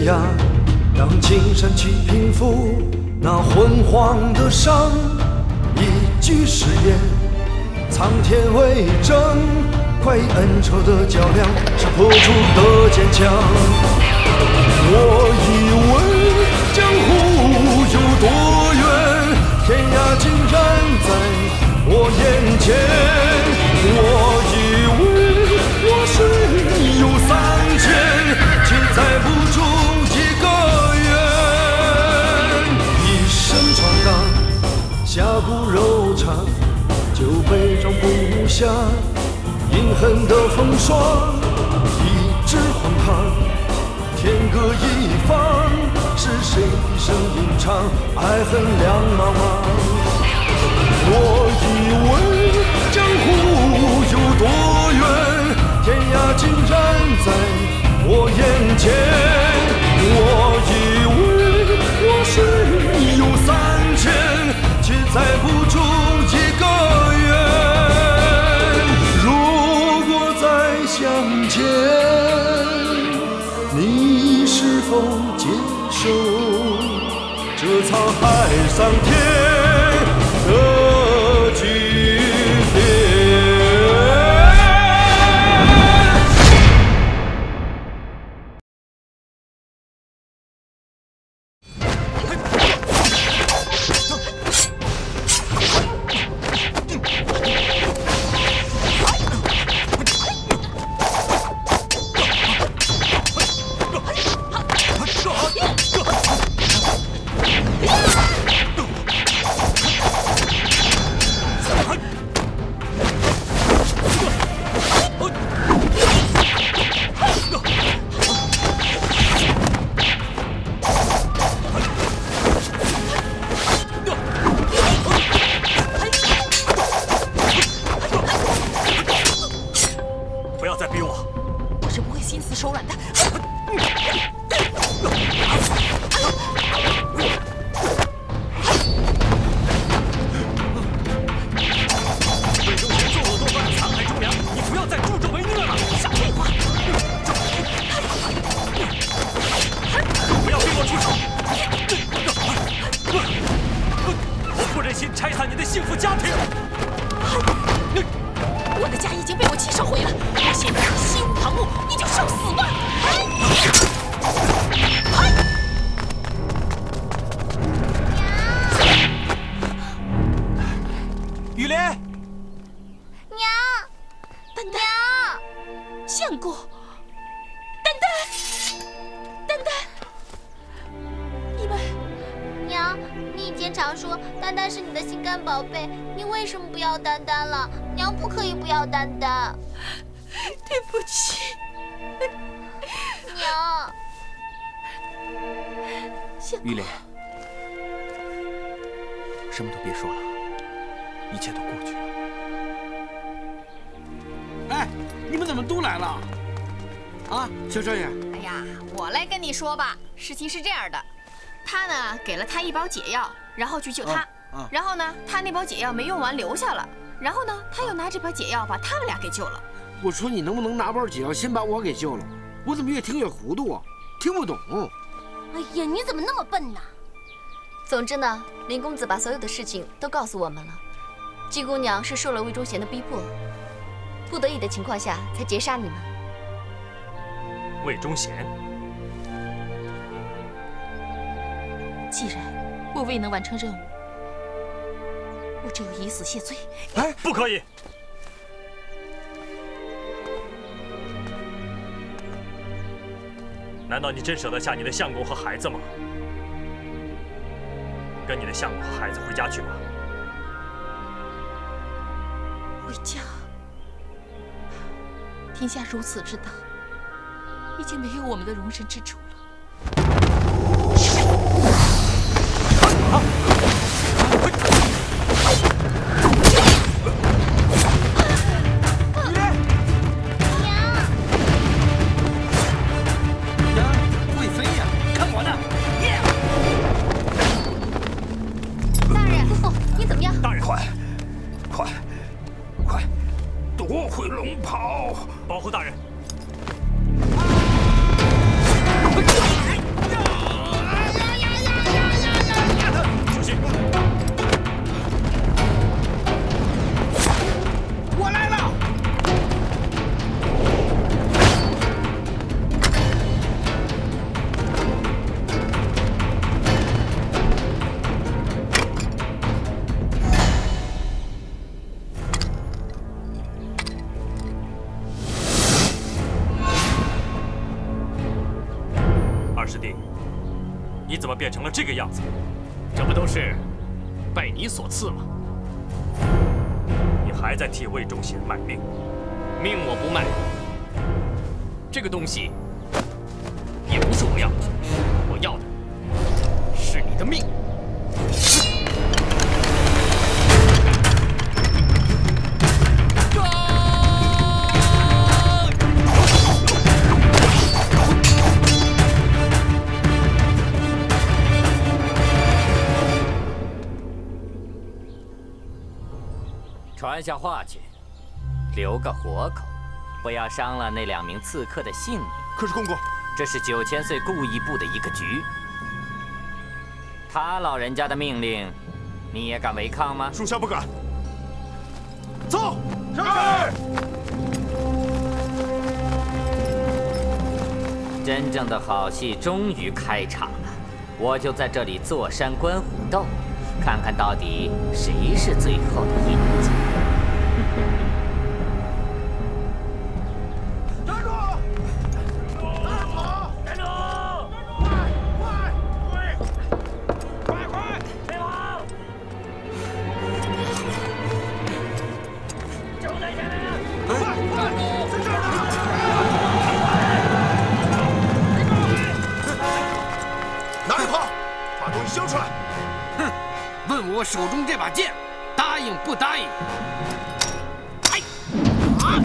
涯，让青山去平复那昏黄的伤。一句誓言，苍天为证，快意恩仇的较量是破除的坚强。我以为江湖有多远，天涯竟然在我眼前。我以为我是有3000，却载不住一个愿。一生闯荡，侠骨柔肠，酒杯装不下隐恨的风霜。一支荒唐，天各一方，是谁一声吟唱，爱恨两茫茫。我以为江湖有多远，天涯竟然在我眼前。我以为我是有3000，却载不住一个愿。如果再相见，你是否接受这沧海桑田的句点？玉莲，什么都别说了，一切都过去了。哎，你们怎么都来了？啊，小少爷。哎呀，我来跟你说吧，事情是这样的，他呢给了他一包解药，然后去救他，然后呢他那包解药没用完留下了，然后呢他又拿这包解药把他们俩给救了。我说你能不能拿包解药先把我给救了？我怎么越听越糊涂啊，听不懂。哎呀，你怎么那么笨呢？总之呢，林公子把所有的事情都告诉我们了。季姑娘是受了魏忠贤的逼迫，不得已的情况下才劫杀你们。魏忠贤，既然我未能完成任务，我只有以死谢罪。哎，不可以！难道你真舍得下你的相公和孩子吗？跟你的相公和孩子回家去吧。回家？天下如此之大，已经没有我们的容身之处了。保护大人！怎么变成了这个样子？这不都是拜你所赐吗？你还在替魏忠贤卖命？命我不卖，这个东西也不是我要的，我要的是你的命。传下话去，留个活口，不要伤了那2名刺客的性命。可是公公，这是9000岁顾一部的一个局，他老人家的命令，你也敢违抗吗？属下不敢。走。是。真正的好戏终于开场了，我就在这里坐山观虎斗，看看到底谁是最后的赢家。站住！大跑！站住！快！别跑！就在前面！快！在这儿呢！哪里跑？把东西交出来！哼！问我手中这把剑，答应不答应？哎！啊！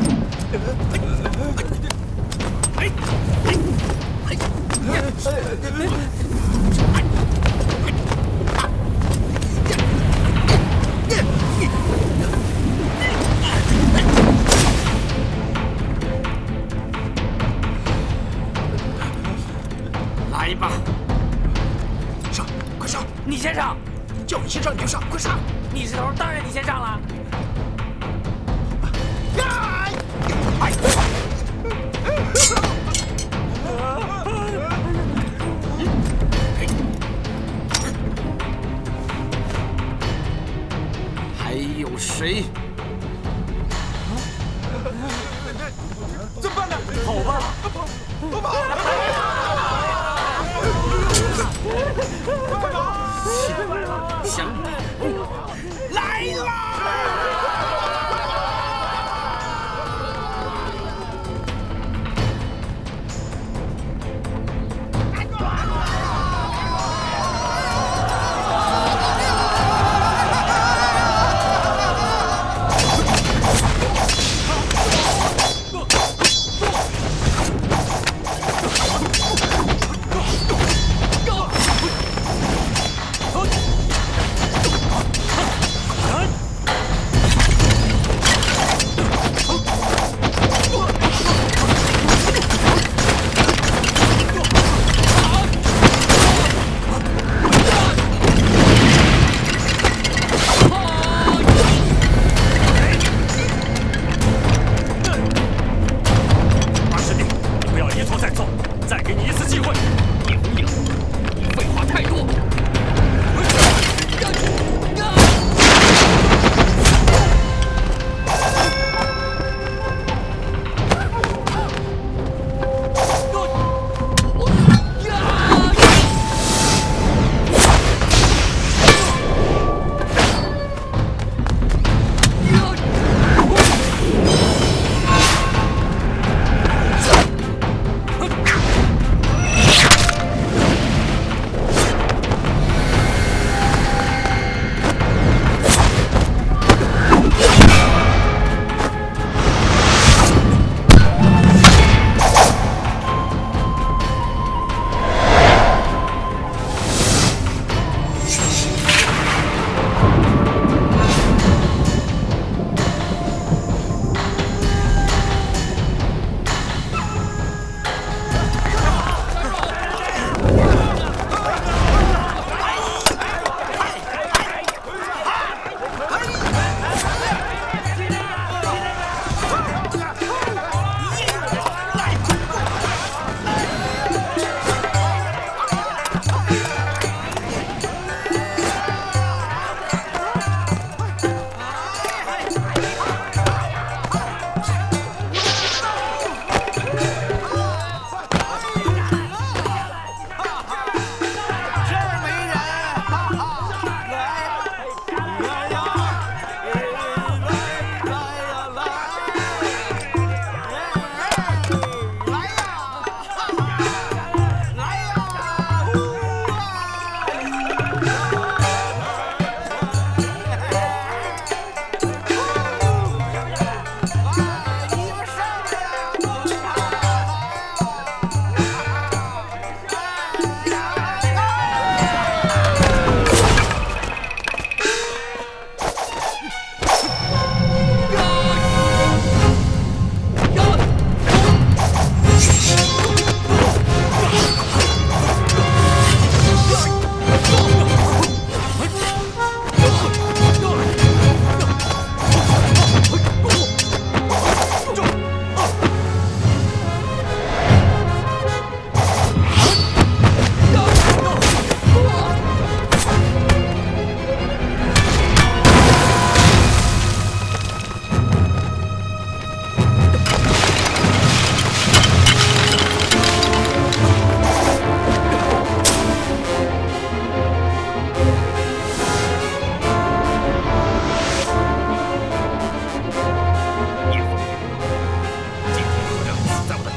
来吧！上，快上！你先上，叫你先上你就上，快上！你是头，当然你先上了。还有谁？怎么办呢？跑吧！我跑！快跑！想来啦！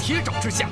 铁爪之下。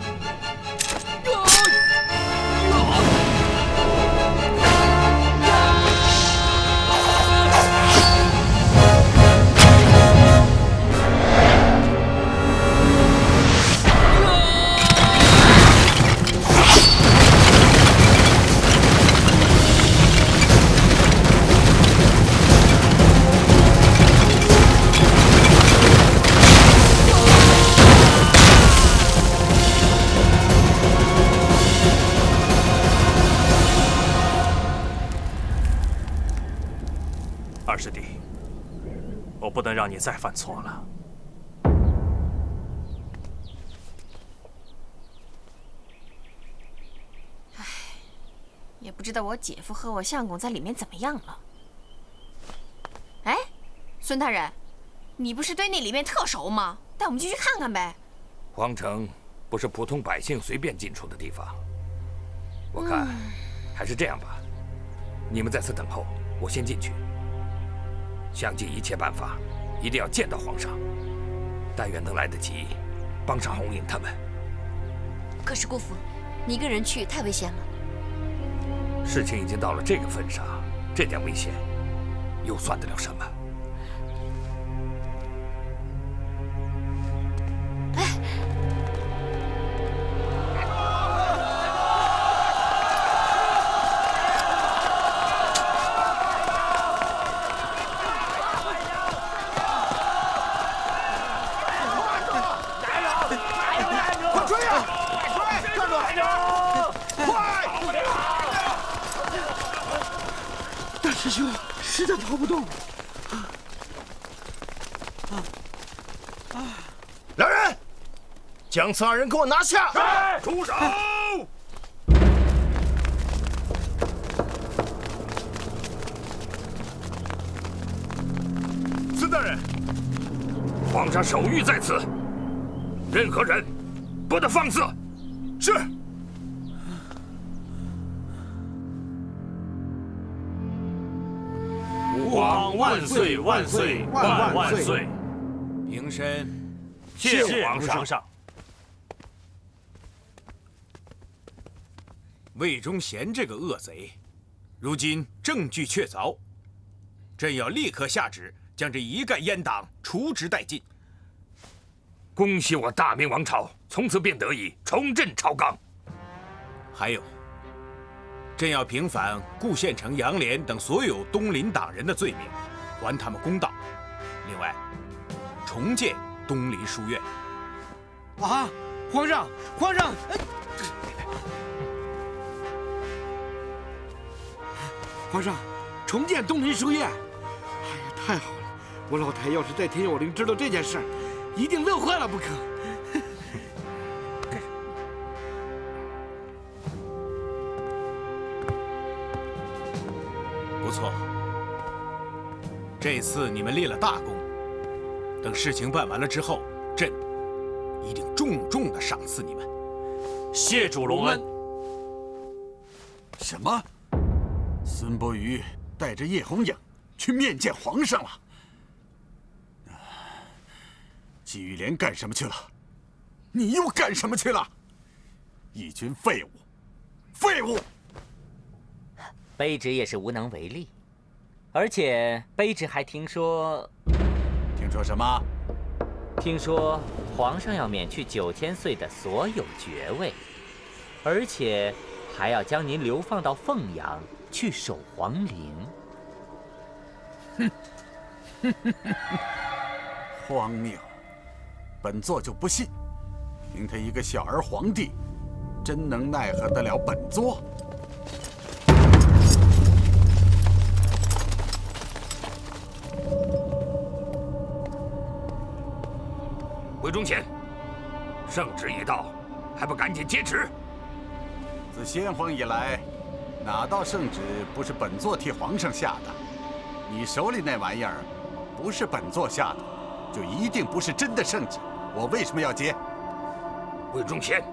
二师弟，我不能让你再犯错了。唉，也不知道我姐夫和我相公在里面怎么样了。哎，孙大人，你不是对那里面特熟吗？带我们进去看看呗。皇城不是普通百姓随便进出的地方。我看，还是这样吧，你们在此等候，我先进去。 想尽一切办法，一定要见到皇上。但愿能来得及，帮上红影他们。可是姑父，你一个人去太危险了。事情已经到了这个份上，这点危险又算得了什么？师兄，实在跑不动。来人，将此二人给我拿下！住手！孙大人，皇上手谕在此，任何人不得放肆。是。 吾皇万岁万岁万万岁！平身，谢皇上。魏忠贤这个恶贼，如今证据确凿，朕要立刻下旨将这一概阉党除之殆尽。恭喜我大明王朝从此便得以重振朝纲。还有。 朕要平反顾县城、杨涟等所有东林党人的罪名，还他们公道。另外，重建东林书院。啊，皇上，皇上！皇上，重建东林书院，哎呀，太好了！我老太要是在天佑陵知道这件事儿，一定乐坏了不可。 不错，这次你们立了大功。等事情办完了之后，朕一定重重的赏赐你们。谢主隆恩。什么？孙伯瑜带着叶弘颖去面见皇上了？纪玉莲干什么去了？你又干什么去了？一群废物，废物！ 卑职也是无能为力，而且卑职还听说什么？听说皇上要免去9000岁的所有爵位，而且还要将您流放到凤阳去守皇陵。荒谬！本座就不信，凭他一个小儿皇帝，真能奈何得了本座？ 魏忠贤，圣旨已到，还不赶紧接旨？自先皇以来，哪道圣旨不是本座替皇上下的？你手里那玩意儿，不是本座下的，就一定不是真的圣旨。我为什么要接？魏忠贤，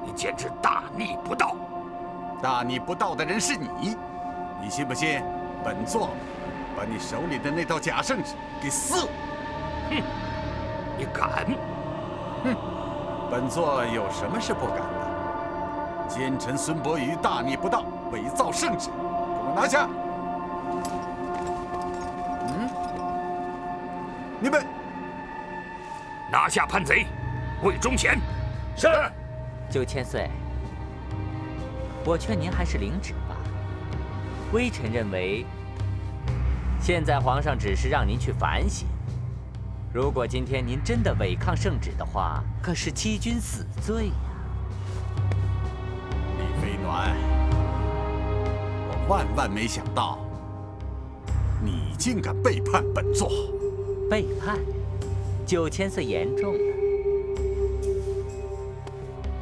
你简直大逆不道！大逆不道的人是你，你信不信？本座把你手里的那道假圣旨给撕了！哼！ 你敢？哼！本座有什么是不敢的？奸臣孙伯瑜大逆不道，伪造圣旨，给我拿下！你们拿下叛贼魏忠贤。是。9000岁，我劝您还是领旨吧。微臣认为，现在皇上只是让您去反省。如果今天您真的违抗圣旨的话，可是欺君死罪呀！李飞鸾，我万没想到，你竟敢背叛本座！背叛？9000岁严重了。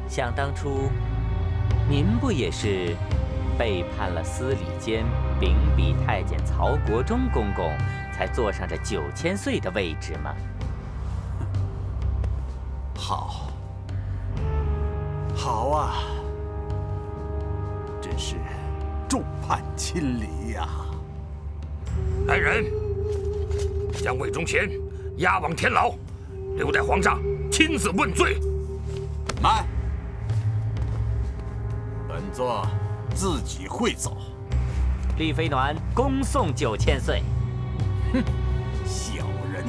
想当初，您不也是背叛了司礼监秉笔太监曹国忠公公，才坐上这9000岁的位置吗？好啊，真是众叛亲离呀！来人，将魏忠贤押往天牢，留待皇上亲自问罪。慢，本座自己会走。李飞鸾恭送9000岁。哼，小人。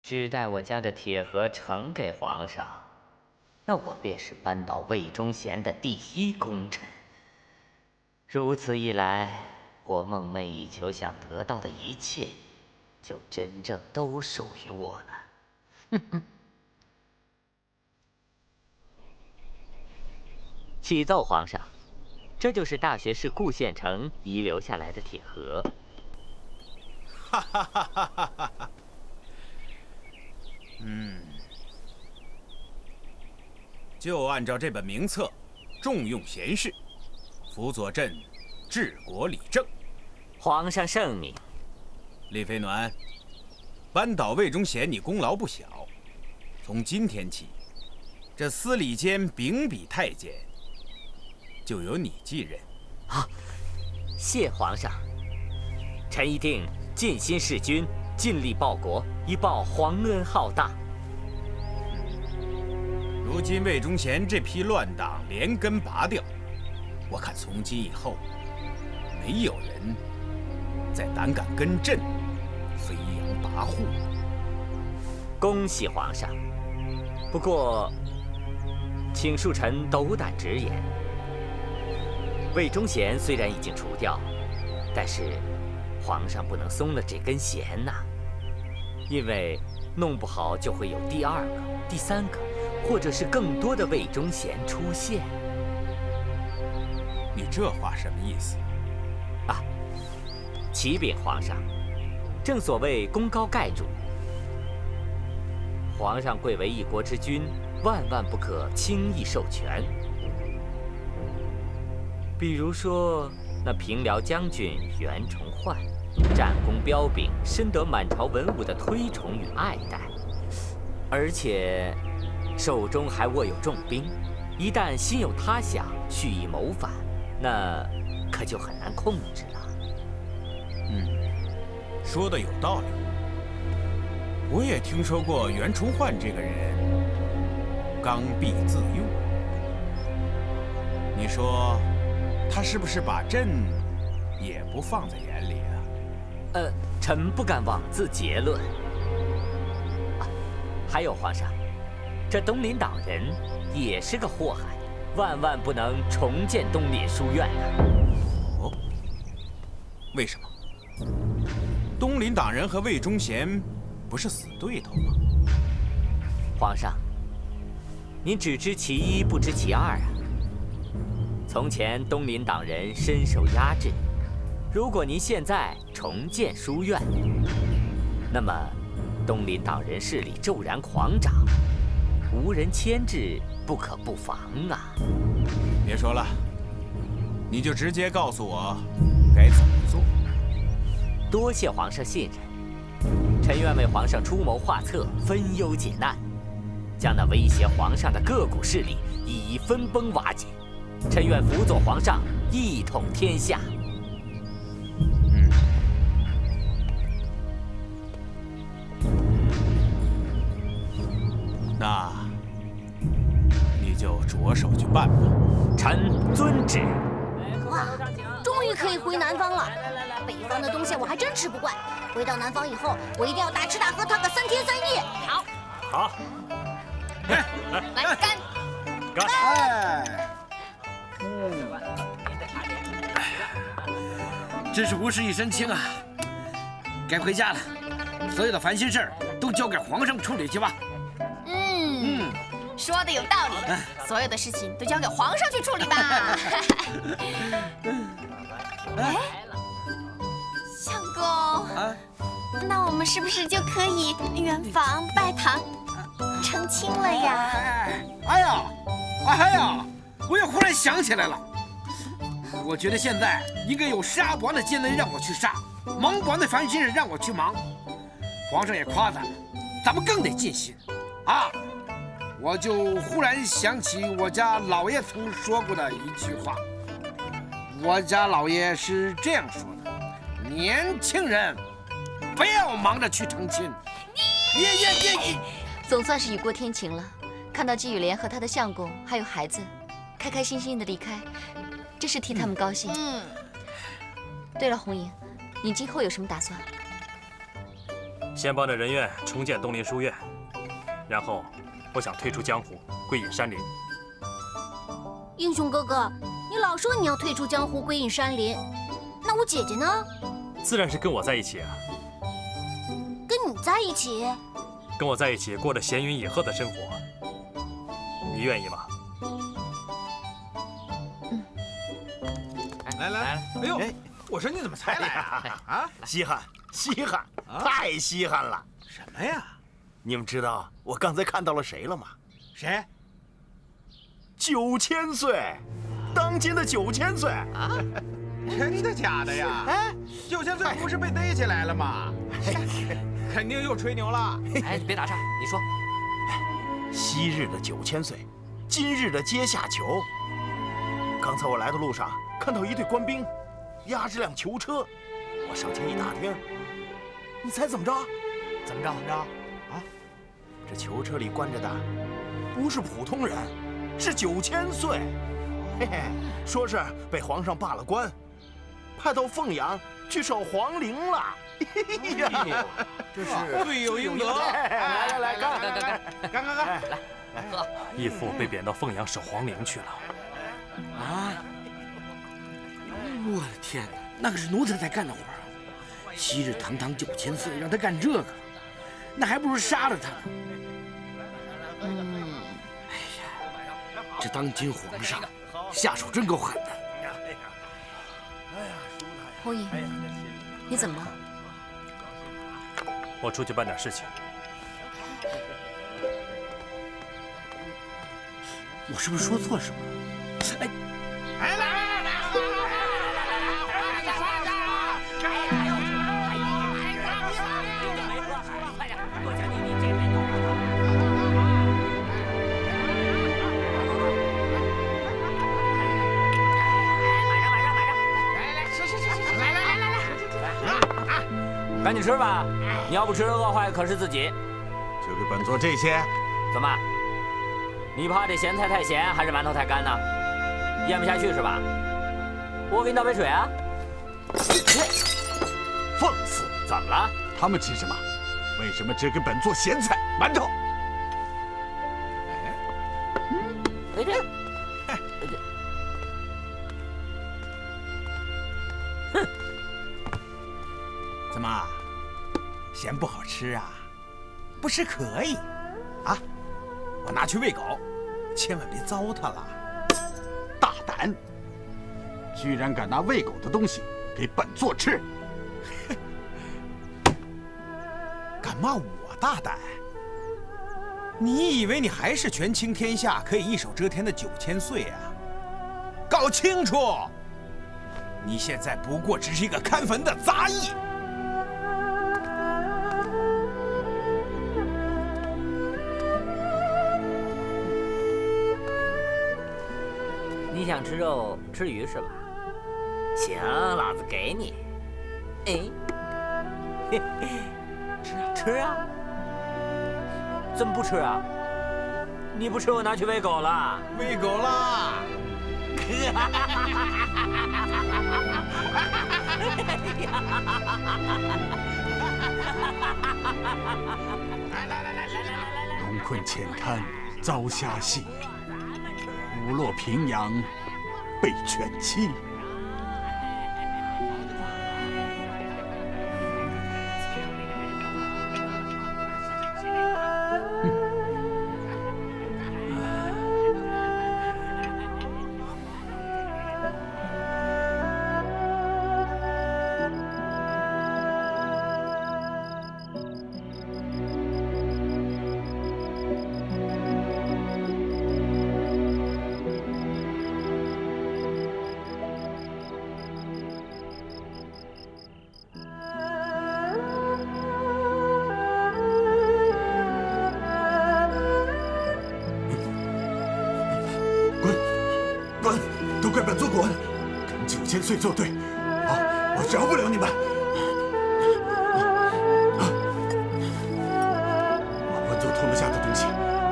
只待我将这铁盒呈给皇上，那我便是扳倒魏忠贤的第一功臣。如此一来，我梦寐以求想得到的一切，就真正都属于我了。启奏皇上，这就是大学士顾县城遗留下来的铁盒。哈哈哈哈哈哈！就按照这本名册，重用贤士，辅佐朕治国理政。皇上圣明。李飞鸾，扳倒魏忠贤，你功劳不小。从今天起，这司礼监秉笔太监就由你继任。啊，谢皇上。臣一定尽心事君，尽力报国，以报皇恩浩大。如今魏忠贤这批乱党连根拔掉，我看从今以后，没有人再胆敢跟朕飞扬跋扈了。恭喜皇上。不过，请恕臣斗胆直言，魏忠贤虽然已经除掉，但是皇上不能松了这根弦呐，因为弄不好就会有第二个、第三个，或者是更多的魏忠贤出现。你这话什么意思？啊，启禀皇上，正所谓功高盖主，皇上贵为一国之君，万万不可轻易授权。比如说那平辽将军袁崇焕，战功彪炳，深得满朝文武的推崇与爱戴，而且手中还握有重兵，一旦心有他想，蓄意谋反，那可就很难控制了。说的有道理。我也听说过袁崇焕这个人刚愎自用，你说，他是不是把朕也不放在眼里啊？臣不敢妄自结论。还有皇上，这东林党人也是个祸害，万万不能重建东林书院呐。哦，为什么？东林党人和魏忠贤不是死对头吗？皇上，您只知其一，不知其二啊。从前东林党人深受压制，如果您现在重建书院，那么东林党人势力骤然狂涨，无人牵制，不可不防啊！别说了，你就直接告诉我该怎么做。多谢皇上信任，臣愿为皇上出谋划策，分忧解难，将那威胁皇上的各股势力一一分崩瓦解。臣愿辅佐皇上，一统天下。那你就着手去办吧。臣遵旨。哇，终于可以回南方了。北方的东西我还真吃不惯。回到南方以后，我一定要大吃大喝烫个3天3夜。好，好，来干！干！真是无事一身轻啊！该回家了，所有的烦心事儿都交给皇上处理去吧。说的有道理，所有的事情都交给皇上去处理吧。哎，相公，那我们是不是就可以圆房拜堂成亲了呀？哎呀，我又忽然想起来了，我觉得现在应该有杀不完的奸人让我去杀，忙不完的烦心事让我去忙。皇上也夸咱们，咱们更得尽心啊！我就忽然想起我家老爷曾说过的一句话，我家老爷是这样说的：年轻人不要忙着去成亲。总算是雨过天晴了，看到季雨莲和他的相公还有孩子，开开心心的离开，真是替他们高兴。对了，红影，你今后有什么打算？先帮着人院重建东林书院，然后我想退出江湖，归隐山林。英雄哥哥，你老说你要退出江湖，归隐山林，那我姐姐呢？自然是跟我在一起啊。跟你在一起？跟我在一起过着闲云野鹤的生活，你愿意吗？来，哎呦，我说你怎么才来啊？啊，稀罕，太稀罕了！什么呀？你们知道我刚才看到了谁了吗？谁？9000岁，当今的9000岁啊！真的假的呀？哎，9000岁不是被逮起来了吗？肯定又吹牛了。哎，你别打岔，你说。昔日的9000岁，今日的阶下囚。刚才我来的路上看到一队官兵押着辆囚车，我上前一打听，你猜怎么着？怎么着？啊？这囚车里关着的不是普通人，是9000岁。嘿嘿，说是被皇上罢了官，派到凤阳去守皇陵了。哎呀，这是罪有应得。来，干！来，喝。义父被贬到凤阳守皇陵去了。啊！我的天哪，那可是奴才才干的活啊！昔日堂堂9000岁，让他干这个，那还不如杀了他呢。哎呀，这当今皇上下手真够狠的。红影，你怎么了？我出去办点事情。我是不是说错什么了？来！赶紧吃吧，你要不吃，饿坏可是自己。就给本座这些。怎么？你怕这咸菜太咸，还是馒头太干呢？咽不下去是吧？我给你倒杯水啊。放肆！怎么了？他们吃什么？为什么只给本座咸菜馒头？怎么，嫌不好吃啊？不吃可以，啊，我拿去喂狗，千万别糟蹋了。大胆！居然敢拿喂狗的东西给本座吃！敢骂我大胆？你以为你还是权倾天下、可以一手遮天的9000岁啊？搞清楚，你现在不过只是一个看坟的杂役。你想吃肉吃鱼是吧？行，老子给你。哎，吃啊吃啊！怎么不吃啊？你不吃我拿去喂狗了。喂狗啦！龙困浅滩遭虾戏，虎落平阳被犬欺。都怪本座滚！跟9000岁作对，我饶不了你们！我本座吞不下的东西，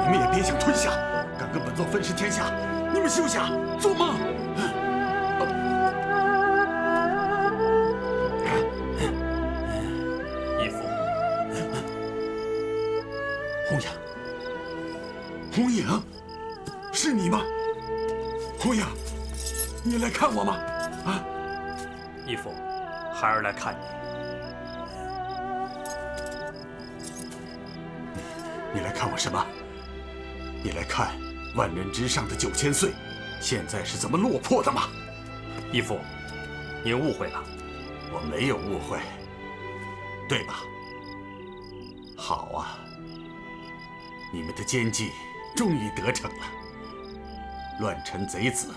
你们也别想吞下！敢跟本座分食天下，你们休想做梦！义父，红影，红影，是你吗？红影。你来看我吗？啊！义父，孩儿来看你。你来看我什么？你来看万人之上的9000岁，现在是怎么落魄的吗？义父，您误会了。我没有误会，对吧？好啊，你们的奸计终于得逞了，乱臣贼子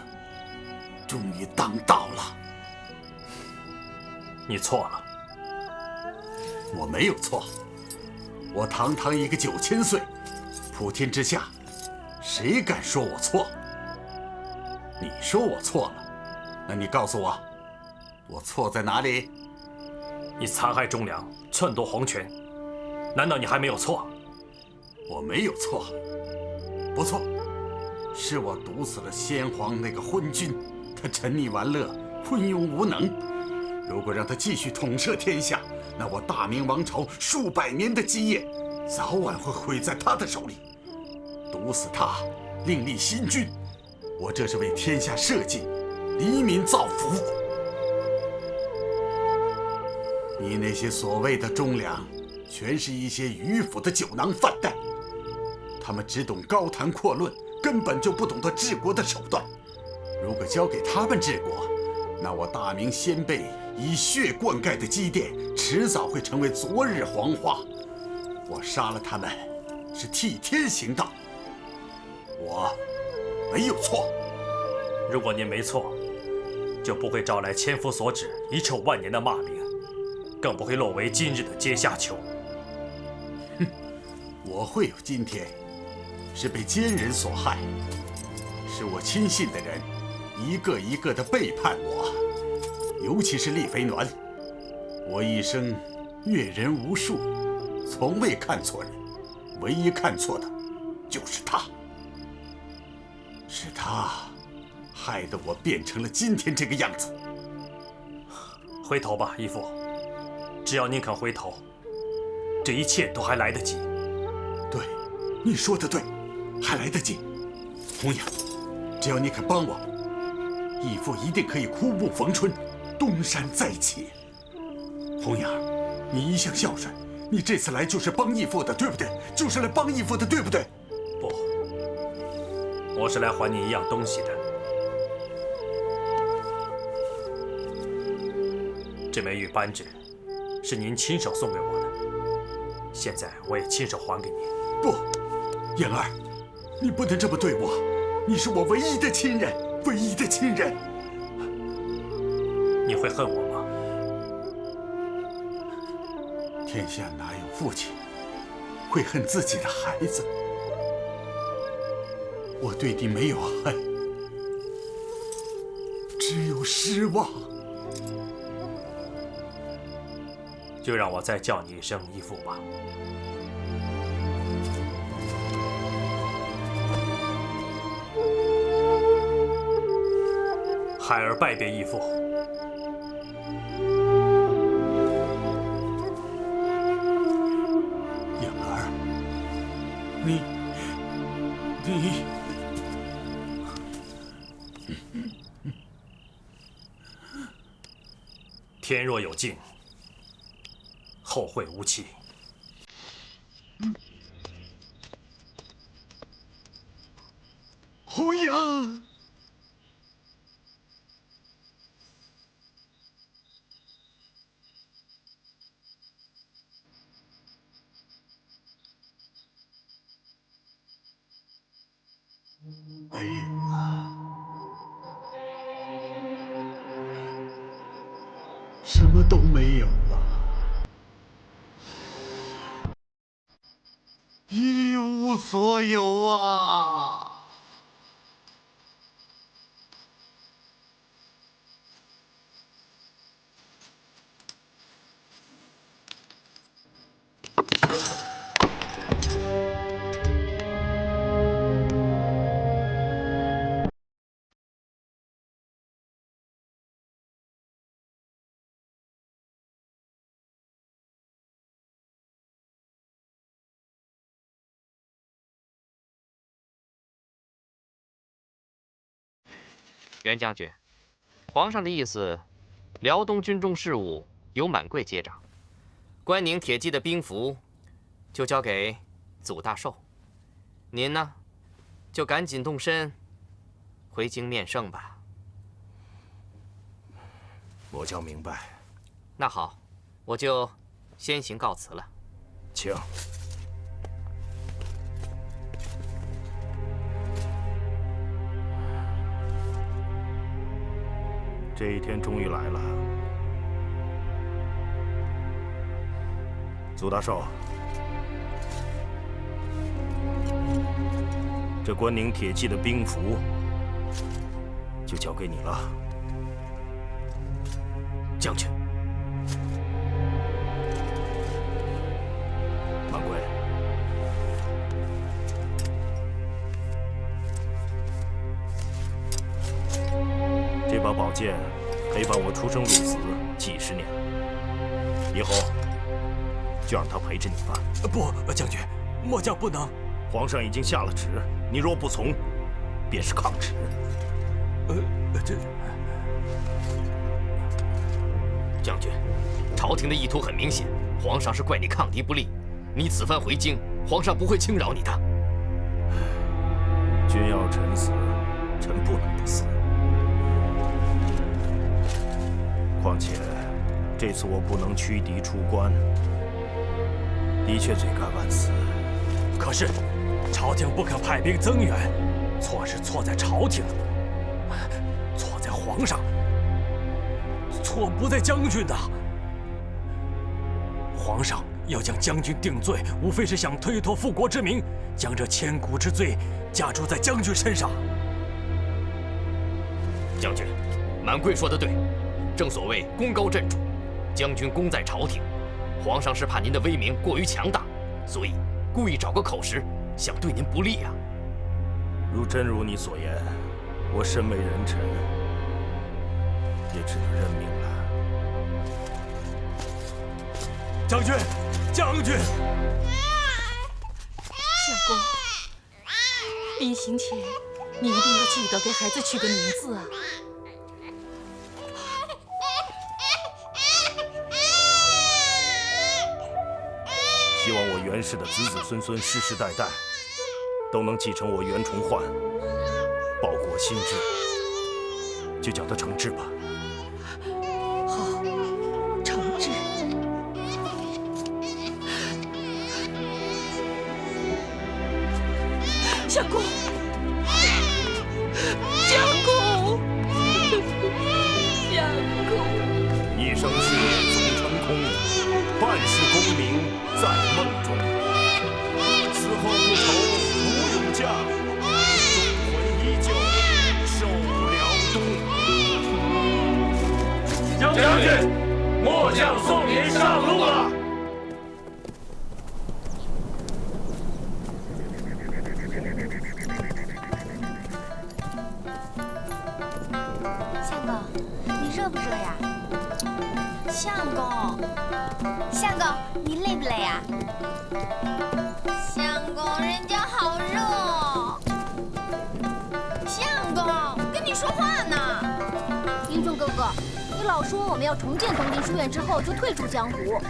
终于当道了。你错了。我没有错，我堂堂一个9000岁，普天之下，谁敢说我错？你说我错了，那你告诉我，我错在哪里？你残害忠良，篡夺皇权，难道你还没有错？我没有错，不错，是我毒死了先皇那个昏君。他沉溺玩乐，昏庸无能。如果让他继续统摄天下，那我大明王朝数百年的基业，早晚会毁在他的手里。毒死他，另立新君，我这是为天下社稷、黎民造福。你那些所谓的忠良，全是一些迂腐的酒囊饭袋，他们只懂高谈阔论，根本就不懂得治国的手段。如果交给他们治国，那我大明先辈以血灌溉的积淀，迟早会成为昨日黄花。我杀了他们，是替天行道，我没有错。如果您没错，就不会招来千夫所指、遗臭万年的骂名，更不会落为今日的阶下囚。哼，我会有今天，是被奸人所害，是我亲信的人一个一个的背叛我，尤其是丽妃鸾。我一生阅人无数，从未看错人，唯一看错的就是他。是他害得我变成了今天这个样子。回头吧，义父，只要您肯回头，这一切都还来得及。对，你说的对，还来得及。红娘，只要你肯帮我，义父一定可以枯木逢春，东山再起。红娘，你一向孝顺，你这次来就是帮义父的，对不对？就是来帮义父的，对不对？不，我是来还你一样东西的。这枚玉扳指是您亲手送给我的，现在我也亲手还给您。不，燕儿，你不能这么对我，你是我唯一的亲人，唯一的亲人。你会恨我吗？天下哪有父亲会恨自己的孩子？我对你没有恨，只有失望。就让我再叫你一声义父吧。孩儿拜别义父。燕儿，你。天若有尽，后会无期。红娘，哎呀，什么都没有了。一无所有啊！袁将军，皇上的意思，辽东军中事务由满贵接掌，关宁铁骑的兵符就交给祖大寿，您呢，就赶紧动身回京面圣吧。末将明白。那好，我就先行告辞了。请。这一天终于来了，祖大寿，这关宁铁骑的兵符就交给你了。将军，满贵，这把宝剑陪伴我出生入死几十年，以后就让它陪着你吧。不，将军，末将不能。皇上已经下了旨，你若不从，便是抗旨。将军，朝廷的意图很明显，皇上是怪你抗敌不力。你此番回京，皇上不会轻饶你的。君要臣死，臣不能不死。况且这次我不能驱敌出关，的确罪该万死。可是朝廷不肯派兵增援，错是错在朝廷，错在皇上，错不在将军呐。皇上要将将军定罪，无非是想推脱复国之名，将这千古之罪加诸在将军身上。将军，满贵说得对，正所谓功高震主，将军功在朝廷，皇上是怕您的威名过于强大，所以故意找个口实，想对您不利呀。如真如你所言，我身为人臣，也只能认命了。将军，将军！相公，临行前，你一定要记得给孩子取个名字啊！希望我袁氏的子子孙孙世世代代都能继承我袁崇焕报国心志，就叫他承志吧。好，承志。相公，相公，相公，一生事业总成空，半世功名在梦中。死后不愁无永嫁，忠魂依旧守辽东。将军，末将送您上路了。相公，你热不热呀？相公，相公，你累不累呀？相公，人家好热哦。相公，跟你说话呢。英雄哥哥，你老说我们要重建东林书院之后就退出江湖，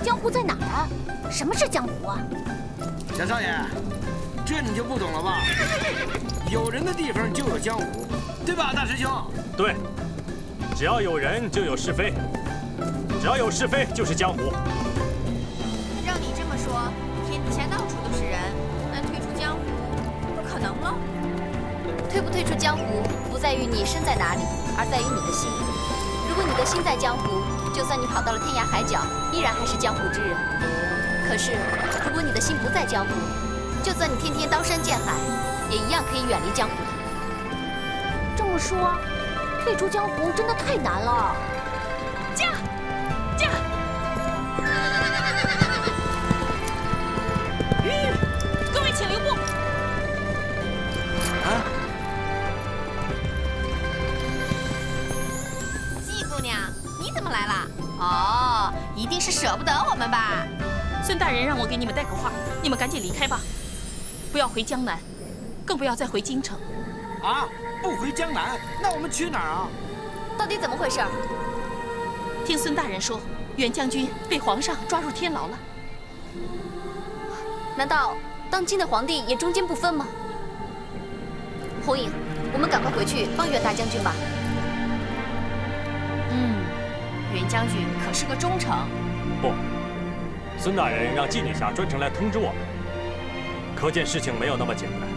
江湖在哪儿啊？什么是江湖啊？小少爷，这你就不懂了吧？有人的地方就有江湖，对吧，大师兄？对，只要有人就有是非，只要有是非就是江湖。照你这么说，天底下到处都是人，那退出江湖不可能了。退不退出江湖，不在于你身在哪里，而在于你的心。如果你的心在江湖，就算你跑到了天涯海角，依然还是江湖之人。可是，如果你的心不在江湖，就算你天天刀山剑海，也一样可以远离江湖。这么说，退出江湖真的太难了。驾！各位请留步。季姑娘，你怎么来了？哦，一定是舍不得我们吧？孙大人让我给你们带个话，你们赶紧离开吧，不要回江南，更不要再回京城。啊，不回江南，那我们去哪儿啊？到底怎么回事？听孙大人说，袁将军被皇上抓入天牢了。难道当今的皇帝也忠奸不分吗？红影，我们赶快回去帮袁大将军吧。袁将军可是个忠臣。不，孙大人让妓女侠专程来通知我们，可见事情没有那么简单。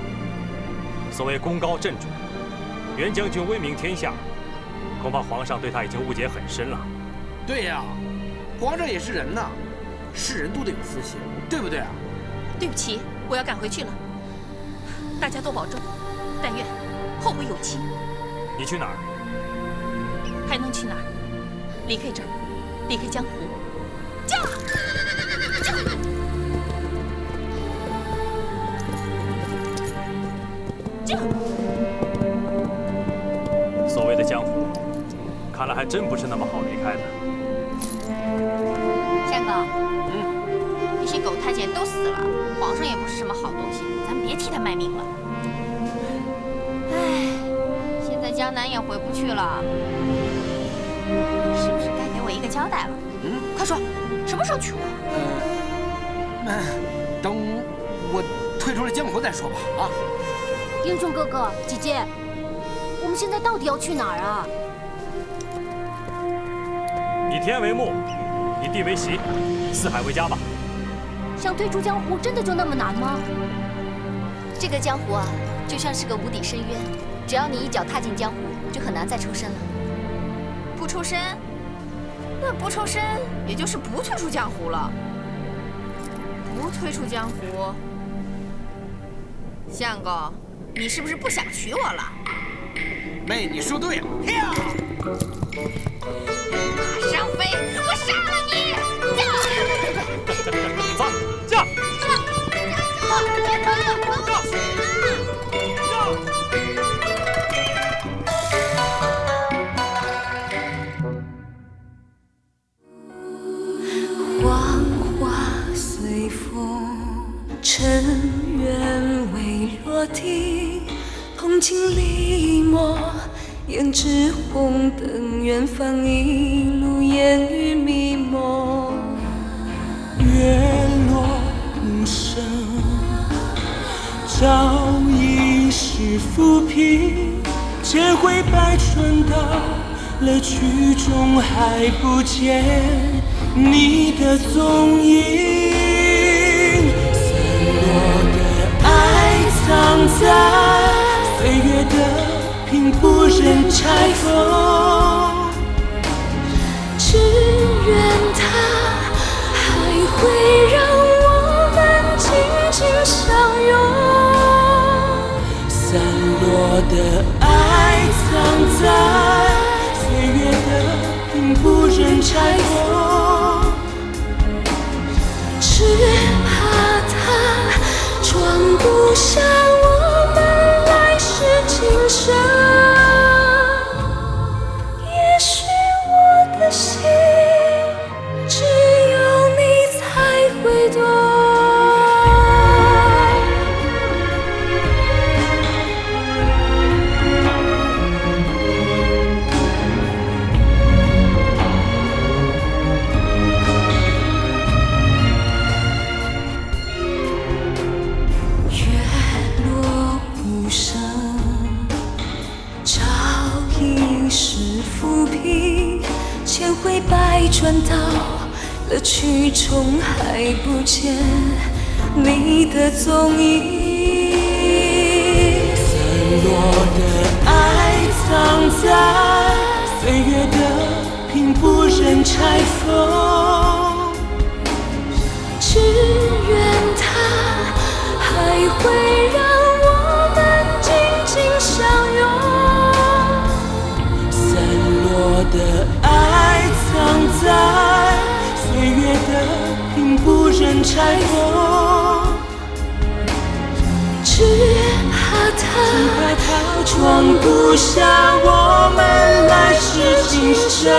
所谓功高震主，袁将军威名天下，恐怕皇上对他已经误解很深了。对呀，皇上也是人呐，是人都得有私心，对不对啊？对不起，我要赶回去了，大家多保重，但愿后会有期。你去哪儿？还能去哪儿？离开这儿，离开江湖。驾！所谓的江湖，看来还真不是那么好离开的。相公，那些狗太监都死了，皇上也不是什么好东西，咱别替他卖命了。唉，现在江南也回不去了，是不是该给我一个交代了？快说，什么时候娶我？等我退出了江湖再说吧。啊，英雄哥哥，姐姐，我们现在到底要去哪儿啊？以天为幕，以地为席，四海为家吧。想退出江湖，真的就那么难吗？这个江湖啊，就像是个无底深渊，只要你一脚踏进江湖，就很难再抽身了。不抽身？那不抽身，也就是不退出江湖了。不退出江湖，相公，你是不是不想娶我了？妹，你说对了。马上飞，我杀了你！走，驾！寂寞，胭脂红灯，远方一路烟雨迷蒙。月落无声，朝已是浮萍，千回百转到了曲终，还不见你的踪影。散落的爱藏在岁月的屏，不忍拆封。只愿它还会让我们紧紧相拥。散落的爱藏在岁月的屏，不忍拆封。只怕它装不下我们来世今生。也许我的心只有你才会懂。千回百转到了曲终，还不见你的踪影。散落的爱藏在岁月的屏，不忍拆封。只愿它还会让我们紧紧相拥。落的爱藏在岁月的屏，不忍拆封。只怕它装不下我们来世今生。